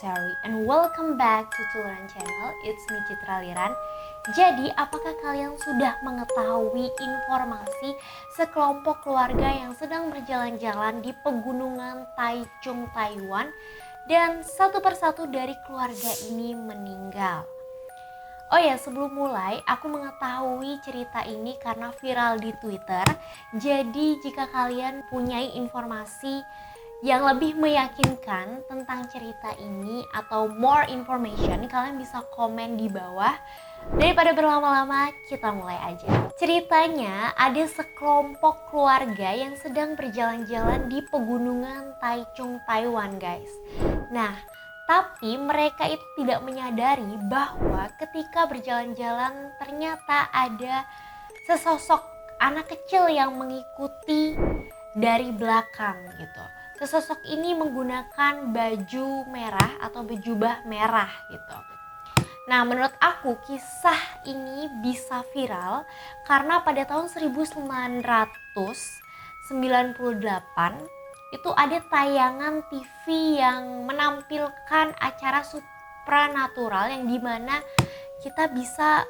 Terry and welcome back to Tuliran Channel. It's me Citra Liran. Jadi, apakah kalian sudah mengetahui informasi sekelompok keluarga yang sedang berjalan-jalan di pegunungan Taichung, Taiwan, dan satu persatu dari keluarga ini meninggal? Oh ya, sebelum mulai, aku mengetahui cerita ini karena viral di Twitter. Jadi, jika kalian punya informasi yang lebih meyakinkan tentang cerita ini atau more information, kalian bisa komen di bawah. Daripada berlama-lama, kita mulai aja. Ceritanya ada sekelompok keluarga yang sedang berjalan-jalan di pegunungan Taichung, Taiwan, guys. Nah, tapi mereka itu tidak menyadari bahwa ketika berjalan-jalan ternyata ada sesosok anak kecil yang mengikuti dari belakang gitu. Sesosok ini menggunakan baju merah atau berjubah merah gitu. Nah, menurut aku kisah ini bisa viral karena pada tahun 1998 itu ada tayangan TV yang menampilkan acara supranatural yang dimana kita bisa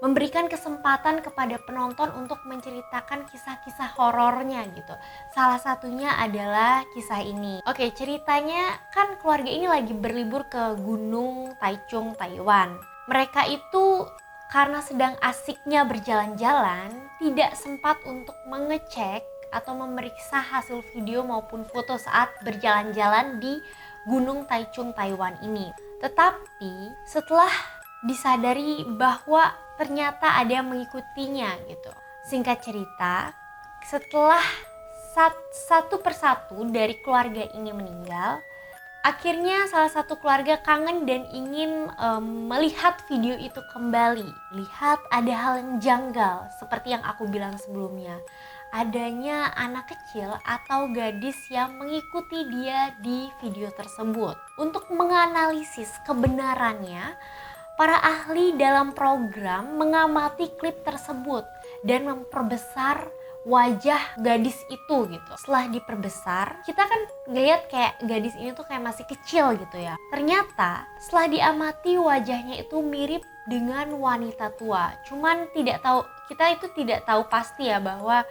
memberikan kesempatan kepada penonton untuk menceritakan kisah-kisah horornya gitu. Salah satunya adalah kisah ini. Oke, ceritanya kan keluarga ini lagi berlibur ke Gunung Taichung, Taiwan. Mereka itu karena sedang asiknya berjalan-jalan, tidak sempat untuk mengecek atau memeriksa hasil video maupun foto saat berjalan-jalan di Gunung Taichung, Taiwan ini. Tetapi setelah disadari bahwa ternyata ada yang mengikutinya gitu. Singkat cerita, setelah satu persatu dari keluarga ini meninggal, akhirnya salah satu keluarga kangen dan ingin melihat video itu kembali. Lihat ada hal yang janggal seperti yang aku bilang sebelumnya. Adanya anak kecil atau gadis yang mengikuti dia di video tersebut. Untuk menganalisis kebenarannya, para ahli dalam program mengamati klip tersebut dan memperbesar wajah gadis itu gitu. Setelah diperbesar, kita kan ngeliat kayak gadis ini tuh kayak masih kecil gitu ya. Ternyata setelah diamati wajahnya itu mirip dengan wanita tua. Cuman kita itu tidak tahu pasti ya bahwa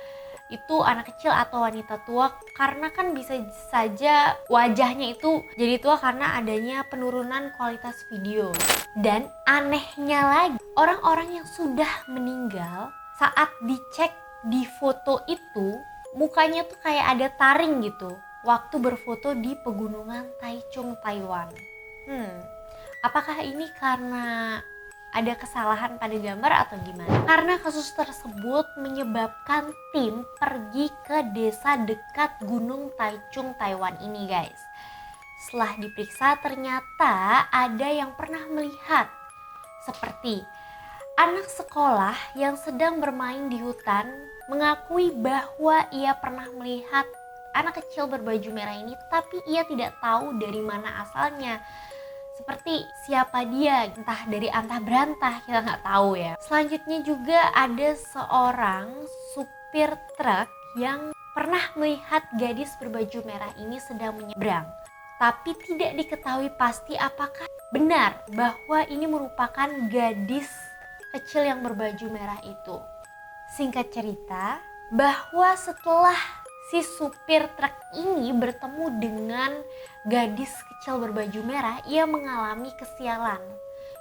itu anak kecil atau wanita tua, karena kan bisa saja wajahnya itu jadi tua karena adanya penurunan kualitas video. Dan anehnya lagi, orang-orang yang sudah meninggal saat dicek di foto itu mukanya tuh kayak ada taring gitu waktu berfoto di pegunungan Taichung, Taiwan. Apakah ini karena ada kesalahan pada gambar atau gimana? Karena kasus tersebut menyebabkan tim pergi ke desa dekat Gunung Taichung, Taiwan ini, guys. Setelah diperiksa ternyata ada yang pernah melihat, seperti anak sekolah yang sedang bermain di hutan mengakui bahwa ia pernah melihat anak kecil berbaju merah ini, tapi ia tidak tahu dari mana asalnya. Seperti siapa dia, entah dari antah berantah, kita nggak tahu ya. Selanjutnya juga ada seorang supir truk yang pernah melihat gadis berbaju merah ini sedang menyeberang. Tapi tidak diketahui pasti apakah benar bahwa ini merupakan gadis kecil yang berbaju merah itu. Singkat cerita, bahwa setelah si supir truk ini bertemu dengan gadis kecil berbaju merah, ia mengalami kesialan.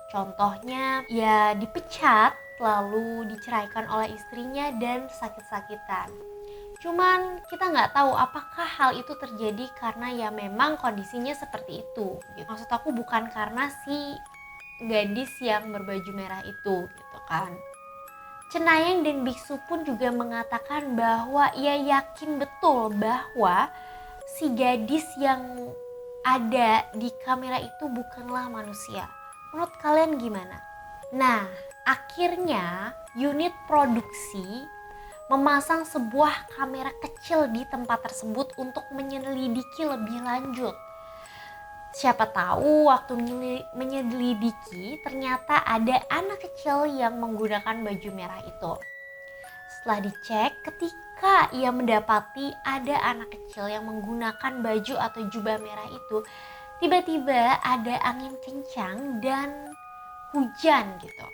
Contohnya, ya dipecat, lalu diceraikan oleh istrinya dan sakit-sakitan. Cuman kita nggak tahu apakah hal itu terjadi karena ya memang kondisinya seperti itu. Maksud aku bukan karena si gadis yang berbaju merah itu gitu kan. Cenayang dan biksu pun juga mengatakan bahwa ia yakin betul bahwa si gadis yang ada di kamera itu bukanlah manusia. Menurut kalian gimana? Nah, akhirnya unit produksi memasang sebuah kamera kecil di tempat tersebut untuk menyelidiki lebih lanjut. Siapa tahu waktu menyelidiki ternyata ada anak kecil yang menggunakan baju merah itu. Setelah dicek, ketika ia mendapati ada anak kecil yang menggunakan baju atau jubah merah itu, tiba-tiba ada angin kencang dan hujan gitu.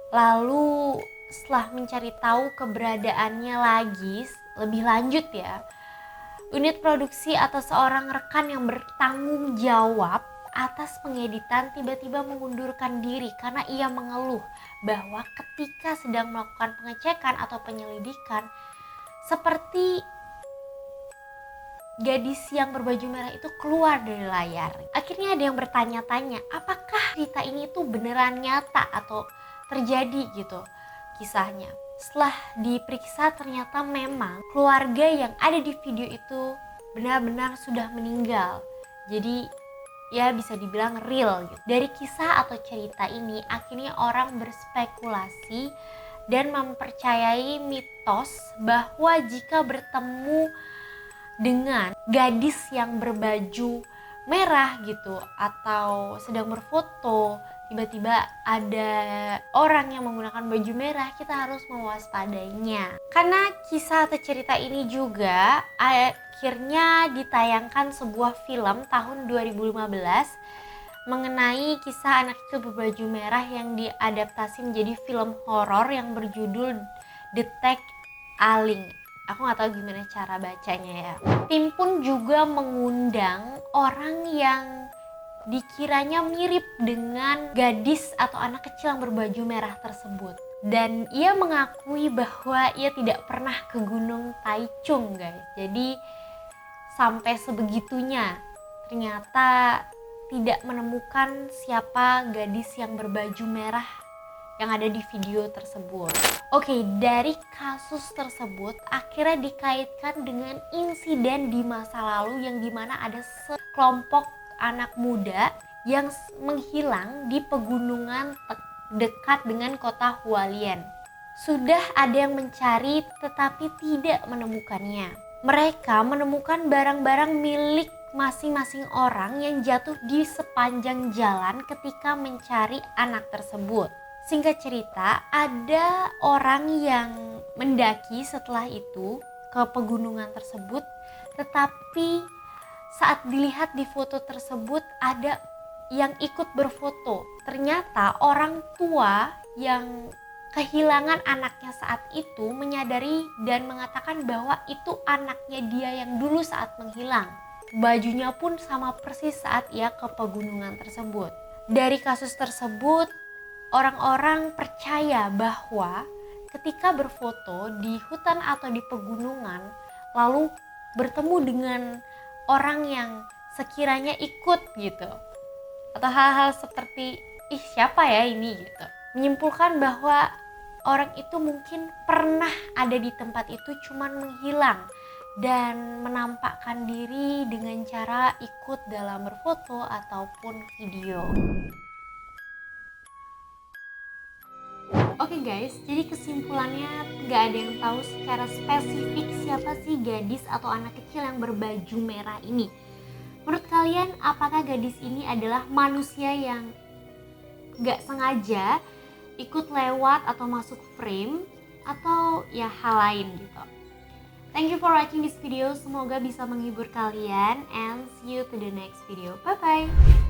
Lalu setelah mencari tahu keberadaannya lagi lebih lanjut ya, unit produksi atau seorang rekan yang bertanggung jawab atas pengeditan tiba-tiba mengundurkan diri karena ia mengeluh bahwa ketika sedang melakukan pengecekan atau penyelidikan, seperti gadis yang berbaju merah itu keluar dari layar. Akhirnya ada yang bertanya-tanya, apakah cerita ini tuh beneran nyata atau terjadi gitu kisahnya. Setelah diperiksa ternyata memang keluarga yang ada di video itu benar-benar sudah meninggal. Jadi ya bisa dibilang real gitu. Dari kisah atau cerita ini akhirnya orang berspekulasi dan mempercayai mitos bahwa jika bertemu dengan gadis yang berbaju merah gitu atau sedang berfoto, tiba-tiba ada orang yang menggunakan baju merah, kita harus mewaspadainya. Karena kisah atau cerita ini juga akhirnya ditayangkan sebuah film tahun 2015 mengenai kisah anak kecil berbaju merah yang diadaptasi menjadi film horor yang berjudul Detek Aling. Aku gak tahu gimana cara bacanya ya. Tim pun juga mengundang orang yang dikiranya mirip dengan gadis atau anak kecil yang berbaju merah tersebut. Dan ia mengakui bahwa ia tidak pernah ke Gunung Taichung guys. Jadi sampai sebegitunya ternyata tidak menemukan siapa gadis yang berbaju merah yang ada di video tersebut. Oke, dari kasus tersebut akhirnya dikaitkan dengan insiden di masa lalu yang dimana ada sekelompok anak muda yang menghilang di pegunungan dekat dengan kota Hualien. Sudah ada yang mencari tetapi tidak menemukannya. Mereka menemukan barang-barang milik masing-masing orang yang jatuh di sepanjang jalan ketika mencari anak tersebut. Singkat cerita, ada orang yang mendaki setelah itu ke pegunungan tersebut, tetapi saat dilihat di foto tersebut ada yang ikut berfoto. Ternyata orang tua yang kehilangan anaknya saat itu menyadari dan mengatakan bahwa itu anaknya dia yang dulu saat menghilang. Bajunya pun sama persis saat ia ke pegunungan tersebut. Dari kasus tersebut, orang-orang percaya bahwa ketika berfoto di hutan atau di pegunungan, lalu bertemu dengan orang yang sekiranya ikut gitu, atau hal-hal seperti ih siapa ya ini gitu, menyimpulkan bahwa orang itu mungkin pernah ada di tempat itu cuman menghilang dan menampakkan diri dengan cara ikut dalam berfoto ataupun video. Oke guys, jadi kesimpulannya gak ada yang tahu secara spesifik siapa sih gadis atau anak kecil yang berbaju merah ini. Menurut kalian, apakah gadis ini adalah manusia yang gak sengaja ikut lewat atau masuk frame, atau ya hal lain gitu. Thank you for watching this video, semoga bisa menghibur kalian, and see you to the next video. Bye bye.